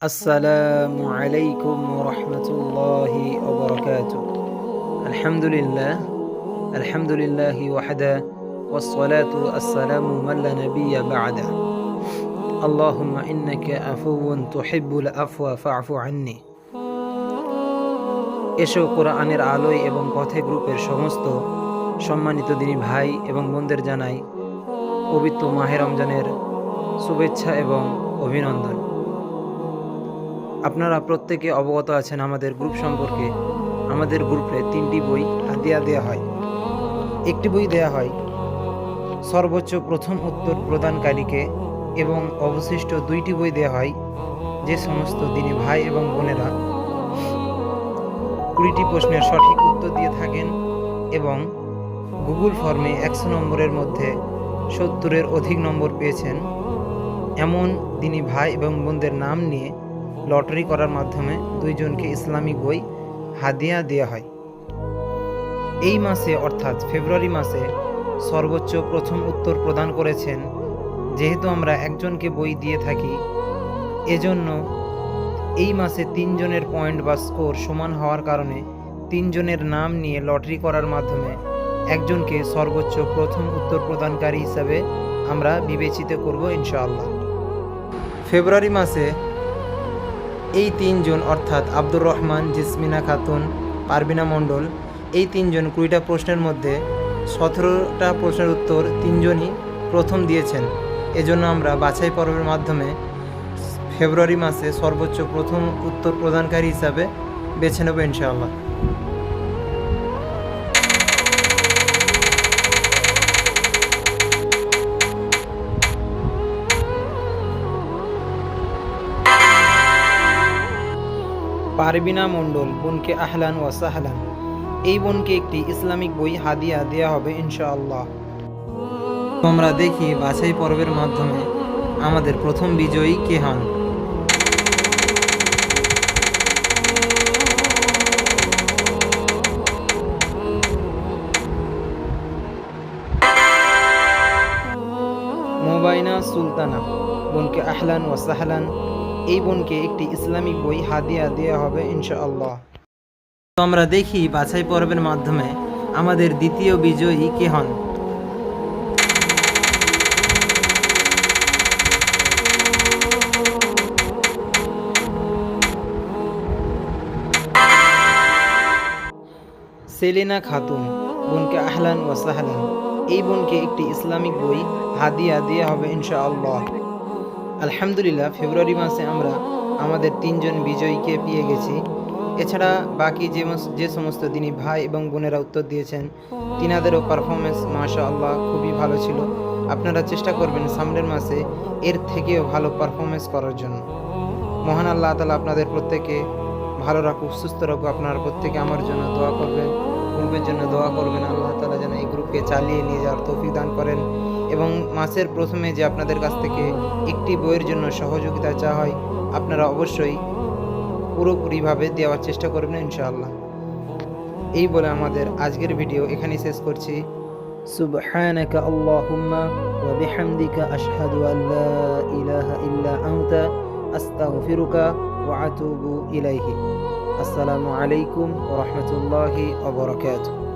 আসসালামু আলাইকুম রহমতুল্লাহি ওবরাকাতুহ। আলহামদুলিল্লাহ, আলহামদুলিল্লাহি ওয়াহদা, ওয়াসসালাতু আসসালামু মান লা নাবিয়্যা বা'দা। আল্লাহুম্মা ইন্নাকা আফুউন তুহিব্বুল আফওয়া ফা'ফু আন্নি। এসো কোরআনের আলোয় এবং পথে গ্রুপের সমস্ত সম্মানিত দিনী ভাই এবং বোনদের জানাই পবিত্র মাহে রমজানের শুভেচ্ছা এবং অভিনন্দন। আপনারা প্রত্যেকে অবগত আছেন আমাদের গ্রুপ সম্পর্কে। আমাদের গ্রুপে 3টি বই হাদিয়া দেওয়া হয়। একটি বই দেওয়া হয় সর্বোচ্চ প্রথম উত্তর প্রদানকারীকে এবং অবশিষ্ট 2টি বই দেওয়া হয় যে সমস্ত দিনী ভাই এবং বোনেরা 20টি প্রশ্নের সঠিক উত্তর দিয়ে থাকেন এবং গুগল ফর্মে 100 নম্বরের মধ্যে 70-এর অধিক নম্বর পেয়েছেন এমন দিনী ভাই এবং বোনদের নাম নিয়ে লটারি করার মাধ্যমে 2 জনকে ইসলামিক বই হাদিয়া দেওয়া হয়। এই মাসে অর্থাৎ ফেব্রুয়ারি মাসে সর্বোচ্চ প্রথম উত্তর প্রদান করেছেন। যেহেতু আমরা একজনকে বই দিয়ে থাকি, এজন্য এই মাসে 3 জনের পয়েন্ট বা স্কোর সমান হওয়ার কারণে 3 জনের নাম নিয়ে লটারি করার মাধ্যমে একজনকে সর্বোচ্চ প্রথম উত্তর প্রদানকারী হিসাবে আমরা বিবেচিত করব ইনশাআল্লাহ। ফেব্রুয়ারি মাসে এই 3 জন অর্থাৎ আব্দুর রহমান, জিসমিনা খাতুন, পারবিনা মণ্ডল, এই 3 জন 20টা প্রশ্নের মধ্যে 17টা প্রশ্নের উত্তর 3 জনই প্রথম দিয়েছেন। এজন্য আমরা বাছাই পর্বের মাধ্যমে ফেব্রুয়ারি মাসে সর্বোচ্চ প্রথম উত্তর প্রদানকারী হিসাবে বেছে নেব ইনশাআল্লাহ। পারবিনা মণ্ডল বোনকে আহলান ওয়া সাহলান। এই বোনকে একটি ইসলামিক বই হাদিয়া দেওয়া হবে ইনশাআল্লাহ। তোমরা দেখি বাছাই পর্বের মাধ্যমে আমাদের প্রথম বিজয়ী কে হন। মোবাইনা সুলতানা বোনকে আহলান ওয়া সাহলান। এই বোনকে একটি ইসলামিক বই হাদিয়া দেওয়া হবে ইনশাআল্লাহ। তো আমরা দেখি বাছাই পর্বের মাধ্যমে আমাদের দ্বিতীয় বিজয়ী কে হন। সেলিনা খাতুন বোনকে আহলান ওয়া সাহলান। এই বোনকে একটি ইসলামিক বই হাদিয়া দেওয়া হবে ইনশাআল্লাহ। আলহামদুলিল্লাহ, ফেব্রুয়ারি মাসে আমরা আমাদের 3 জন বিজয়ীকে পেয়ে গেছি। এছাড়া বাকি যে সমস্ত দিনী ভাই এবং বোনেরা উত্তর দিয়েছেন তিনাদেরও পারফরমেন্স মাশাআল্লাহ খুবই ভালো ছিল। আপনারা চেষ্টা করবেন সামনের মাসে এর থেকেও ভালো পারফরমেন্স করার জন্য। মহান আল্লাহ তাআলা আপনাদের প্রত্যেকে ভালো রাখুক, সুস্থ রাখুক। আপনারা প্রত্যেকে আমার জন্য দোয়া করবেন, গ্রুপের জন্য দোয়া করবেন। আল্লাহ তাআলা যেন এই গ্রুপকে চালিয়ে নিয়ে যাওয়ার তৌফিক দান করেন এবং মাসের প্রথমে যে আপনাদের কাছ থেকে একটি বইয়ের জন্য সহযোগিতা চাওয়া হয়, আপনারা অবশ্যই পুরোপুরিভাবে দেওয়ার চেষ্টা করবেন ইনশাআল্লাহ। এই বলে আমাদের আজকের ভিডিও এখানেই শেষ করছি। সুবহানাকা আল্লাহুম্মা ওয়া বিহামদিকা আশহাদু আল লা ইলাহা ইল্লা আনতা আস্তাগফিরুকা ওয়া আতুবু ইলাইহি। আসসালামু আলাইকুম ওয়া রাহমাতুল্লাহি ওয়া বারাকাতুহু।